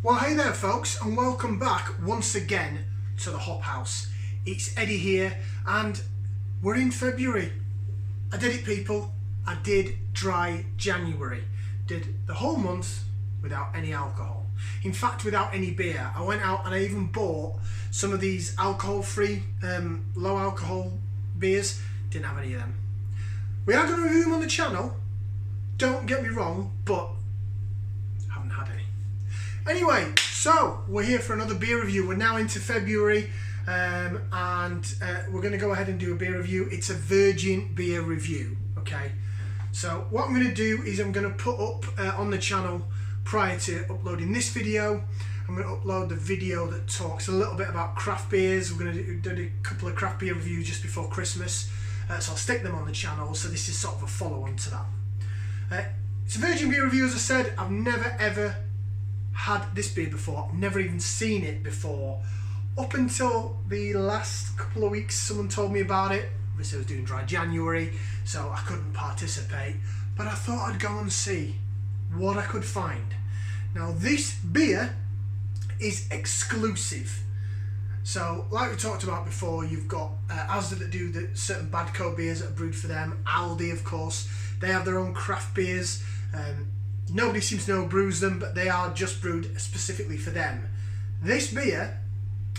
Well, hey there folks, and welcome back once again to the Hop House. It's Eddie here, and we're in February. I did it, people. I did dry January. Did the whole month without any alcohol. In fact, without any beer. I went out and I even bought some of these alcohol-free, low alcohol beers. Didn't have any of them. We are going to review them on the channel. Don't get me wrong, but haven't had any. Anyway, so we're here for another beer review. We're now into February, and we're going to go ahead and do a beer review. It's a virgin beer review, okay? So what I'm going to do is I'm going to put up on the channel, prior to uploading this video, I'm going to upload the video that talks a little bit about craft beers. We're going to do a couple of craft beer reviews just before Christmas, so I'll stick them on the channel. So this is sort of a follow-on to that. It's a virgin beer review, as I said. I've never ever had this beer before. I've never even seen it before. Up until the last couple of weeks, someone told me about it. Obviously I was doing dry January, so I couldn't participate, but I thought I'd go and see what I could find. Now this beer is exclusive. So like we talked about before, you've got Asda that do the certain Badco beers that are brewed for them. Aldi, of course, they have their own craft beers. Nobody seems to know who brews them, but they are just brewed specifically for them. This beer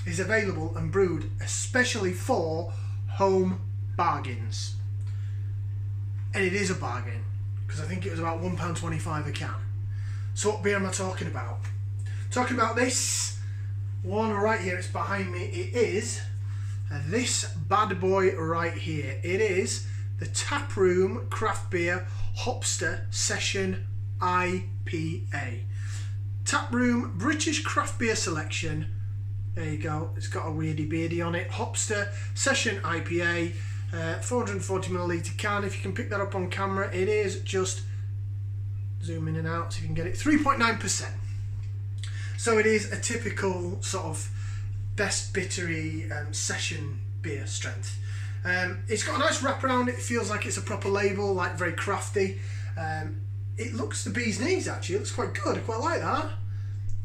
is available and brewed especially for home bargains. And it is a bargain, because I think it was about £1.25 a can. So what beer am I talking about? Talking about this one right here, it's behind me. It is this bad boy right here. It is the Taproom Craft Beer Hopster Session IPA. Taproom British Craft Beer Selection. There you go. It's got a weirdy beardy on it. Hopster Session IPA. 440ml can. If you can pick that up on camera, it is just zoom in and out so you can get it. 3.9%. So it is a typical sort of best bittery session beer strength. It's got a nice wrap around it. It feels like it's a proper label, like very crafty. It looks the bee's knees actually. It looks quite good. I quite like that.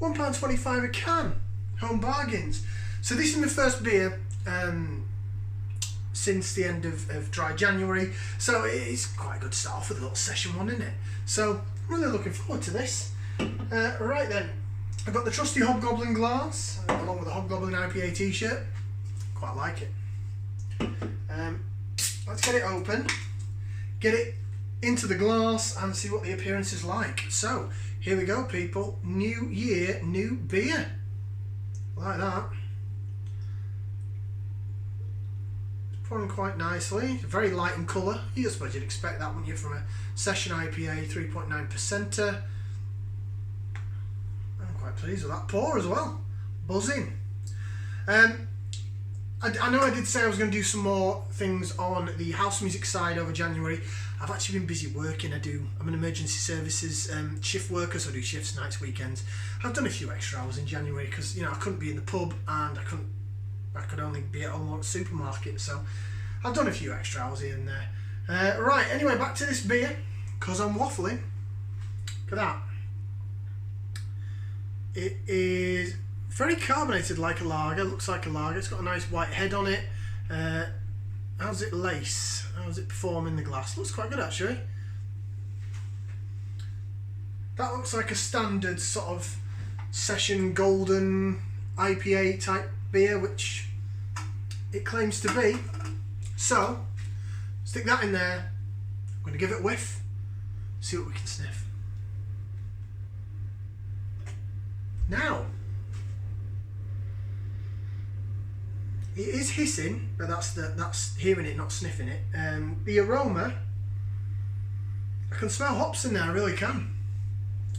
£1.25 a can. Home bargains. So this is my first beer since the end of dry January. So it's quite a good start off with a little session one, isn't it? So I'm really looking forward to this. Right then, I've got the trusty Hobgoblin glass along with the Hobgoblin IPA t-shirt. Quite like it. Let's get it open. Get it into the glass and see what the appearance is like. So here we go, people. New year, new beer. Like that. It's pouring quite nicely. Very light in colour. I suppose you'd expect that, wouldn't you, from a session IPA 3.9%er. I'm quite pleased with that pour as well. Buzzing. I know I did say I was going to do some more things on the house music side over January. I've actually been busy working. I'm an emergency services shift worker, so I do shifts, nights, weekends. I've done a few extra hours in January because I couldn't be in the pub and I could only be at home or at the supermarket. So I've done a few extra hours here and there. Right, anyway, back to this beer because I'm waffling. Look at that. It is very carbonated, like a lager. Looks like a lager. It's got a nice white head on it. How's it lace? How's it perform in the glass? Looks quite good actually. That looks like a standard sort of session golden IPA type beer, which it claims to be. So stick that in there. I'm going to give it a whiff. See what we can sniff. Now, it is hissing, but that's hearing it, not sniffing it. The aroma, I can smell hops in there, I really can.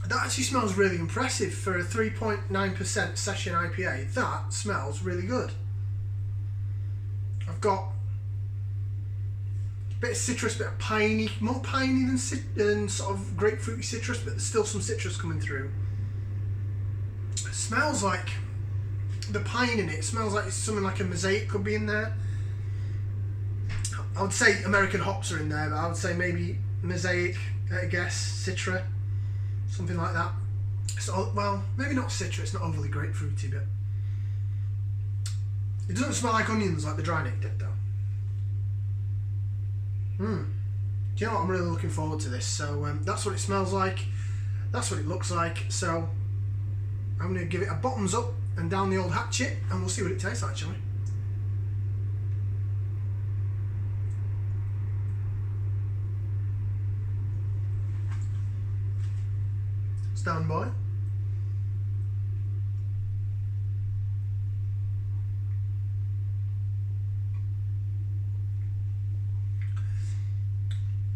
That actually smells really impressive for a 3.9% session IPA. That smells really good. I've got a bit of citrus, bit of piney, more piney than sort of grapefruity citrus, but there's still some citrus coming through. It smells like the pine in it smells like something like a mosaic could be in there. I would say American hops are in there, but I would say maybe mosaic, I guess, citra, something like that. So, well, maybe not citrus, not overly grapefruity, but it doesn't smell like onions like the dry neck did, though. Do you know what? I'm really looking forward to this. So that's what it smells like. That's what it looks like. So I'm going to give it a bottoms up and down the old hatchet, and we'll see what it tastes like, shall we? Stand by.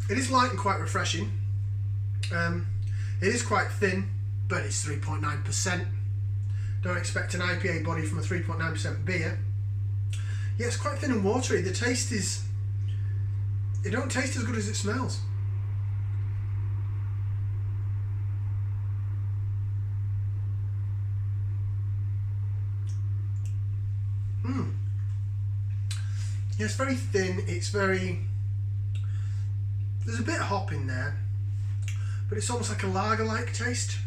It is light and quite refreshing. It is quite thin, but it's 3.9%. Don't expect an IPA body from a 3.9% beer. Yeah, it's quite thin and watery. The taste is... It don't taste as good as it smells. Yeah, it's very thin. It's very... There's a bit of hop in there, but it's almost like a lager-like taste.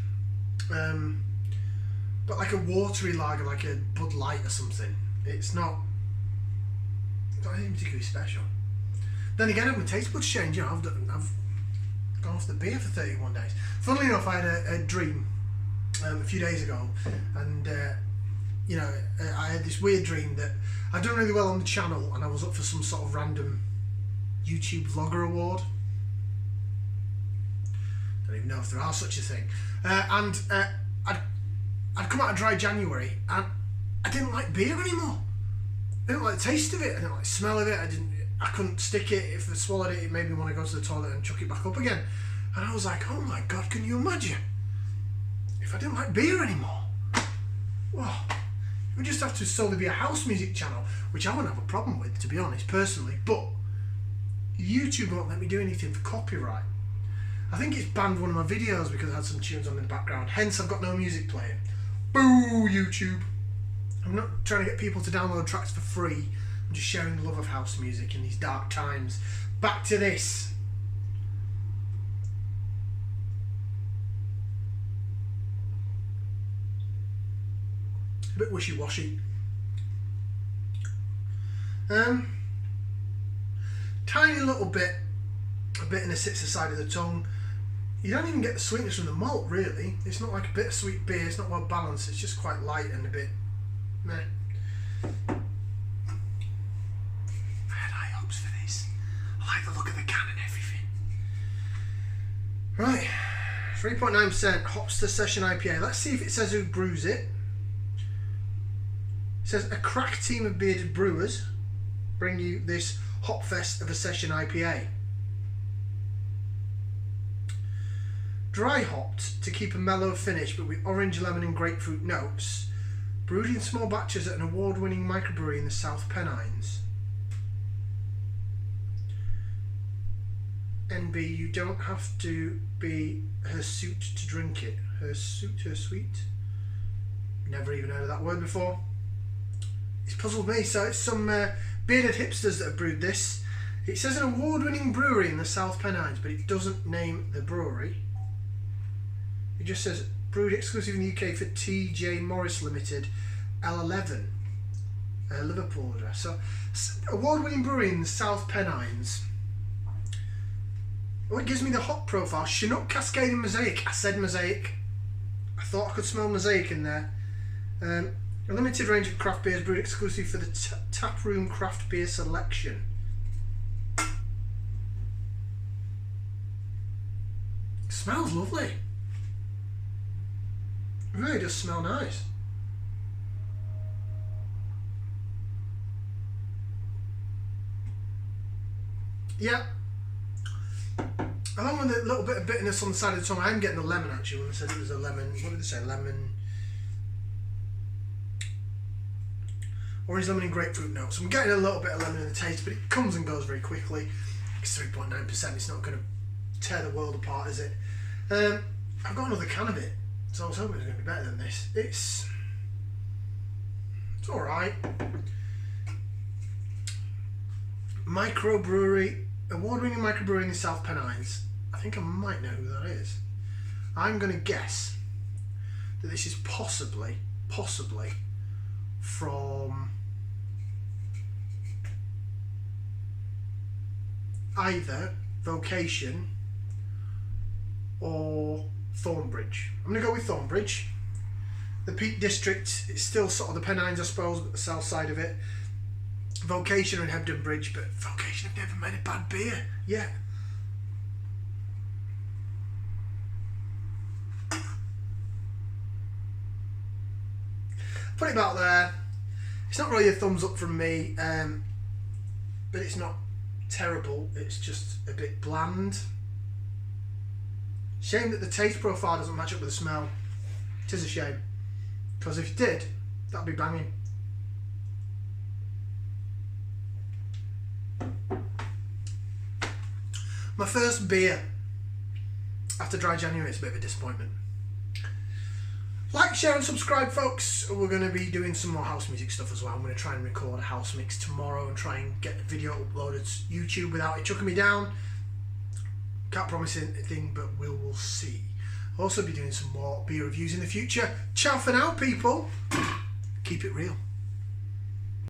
But like a watery lager, like a Bud Light or something. It's not anything particularly special. Then again, my taste buds change. You know, I've gone off the beer for 31 days. Funnily enough, I had a dream a few days ago, and you know, I had this weird dream that I'd done really well on the channel, and I was up for some sort of random YouTube vlogger award. Don't even know if there are such a thing. I'd come out of dry January, and I didn't like beer anymore. I didn't like the taste of it. I didn't like the smell of it. I couldn't stick it. If I swallowed it, it made me want to go to the toilet and chuck it back up again. And I was like, oh my God, can you imagine if I didn't like beer anymore? Well, it would just have to solely be a house music channel, which I wouldn't have a problem with, to be honest, personally. But YouTube won't let me do anything for copyright. I think it's banned one of my videos because I had some tunes on in the background. Hence, I've got no music playing. Boo, YouTube. I'm not trying to get people to download tracks for free. I'm just sharing the love of house music in these dark times. Back to this. A bit wishy-washy. Tiny little bit, a bit in the sits aside of the tongue. You don't even get the sweetness from the malt, really. It's not like a bittersweet beer. It's not well balanced. It's just quite light and a bit meh. I had high hopes for this. I like the look of the can and everything. Right, 3.9% Hopster Session IPA. Let's see if it says who brews it. It says a crack team of bearded brewers bring you this hop fest of a session IPA. Dry hopped to keep a mellow finish, but with orange, lemon and grapefruit notes. Brewed in small batches at an award-winning microbrewery in the South Pennines. NB, you don't have to be her suit to drink it. Her suit, her sweet? Never even heard of that word before. It's puzzled me. So it's some bearded hipsters that have brewed this. It says an award-winning brewery in the South Pennines, but it doesn't name the brewery. It just says brewed exclusive in the UK for TJ Morris Limited, L11, Liverpool address. So, award-winning brewery in the South Pennines. What gives me the hop profile? Chinook, Cascade and Mosaic. I said Mosaic. I thought I could smell Mosaic in there. A limited range of craft beers brewed exclusive for the Taproom Craft Beer Selection. It smells lovely. It really does smell nice. Yeah. Along with a little bit of bitterness on the side of the tongue, I'm getting the lemon actually when I said it was a lemon. What did they say? Lemon. Orange, lemon and grapefruit notes. So I'm getting a little bit of lemon in the taste, but it comes and goes very quickly. It's 3.9%. It's not going to tear the world apart, is it? I've got another can of it. So I was hoping it was going to be better than this. It's alright. Microbrewery, award-winning microbrewery in the South Pennines. I think I might know who that is. I'm going to guess that this is possibly from either Vocation or Thornbridge. I'm going to go with Thornbridge. The Peak District is still sort of the Pennines, I suppose, but the south side of it. Vocation and Hebden Bridge, but Vocation have never made a bad beer yet. Put it about there. It's not really a thumbs up from me, but it's not terrible. It's just a bit bland. Shame that the taste profile doesn't match up with the smell. It is a shame, because if it did, that'd be banging. My first beer after dry January is a bit of a disappointment. Like, share and subscribe, folks. We're going to be doing some more house music stuff as well. I'm going to try and record a house mix tomorrow and try and get the video uploaded to YouTube without it chucking me down. Can't promise anything, but we will see. I'll also be doing some more beer reviews in the future. Ciao for now, people. Keep it real.